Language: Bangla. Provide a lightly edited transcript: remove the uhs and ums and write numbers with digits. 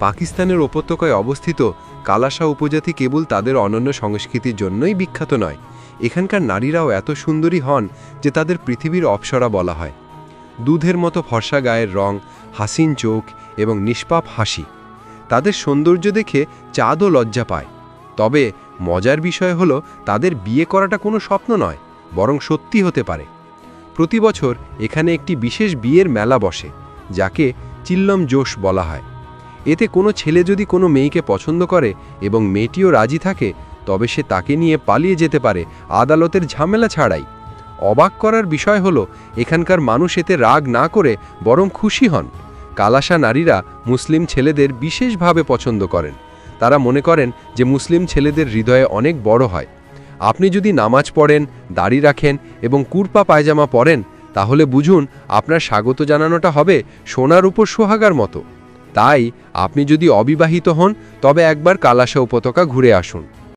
পাকিস্তানের উপত্যকায় অবস্থিত কালাশা উপজাতি কেবল তাদের অনন্য সংস্কৃতির জন্যই বিখ্যাত নয়, এখানকার নারীরাও এত সুন্দরী হন যে তাদের পৃথিবীর অপ্সরা বলা হয়। দুধের মতো ফর্সা গায়ের রং, হাসিন চোখ এবং নিষ্পাপ হাসি, তাদের সৌন্দর্য দেখে চাঁদও লজ্জা পায়। তবে মজার বিষয় হলো তাদের বিয়ে করাটা কোনো স্বপ্ন নয়, বরং সত্যি হতে পারে। প্রতি বছর এখানে একটি বিশেষ বিয়ের মেলা বসে, যাকে চিল্লম জোশ বলা হয়। এতে কোনো ছেলে যদি কোনো মেয়েকে পছন্দ করে এবং মেয়েটিও রাজি থাকে, তবে সে তাকে নিয়ে পালিয়ে যেতে পারে আদালতের ঝামেলা ছাড়াই। অবাক করার বিষয় হলো এখানকার মানুষ এতে রাগ না করে বরং খুশি হন। কালাশা নারীরা মুসলিম ছেলেদের বিশেষভাবে পছন্দ করেন। তারা মনে করেন যে মুসলিম ছেলেদের হৃদয়ে অনেক বড় হয়। আপনি যদি নামাজ পড়েন, দাড়ি রাখেন এবং কুরপা পায়জামা পরেন, তাহলে বুঝুন আপনার স্বাগত জানানোটা হবে সোনার উপর সোহাগার মতো। তাই আপনি যদি অবিবাহিত হন, তবে একবার কালাশা উপত্যকা ঘুরে আসুন।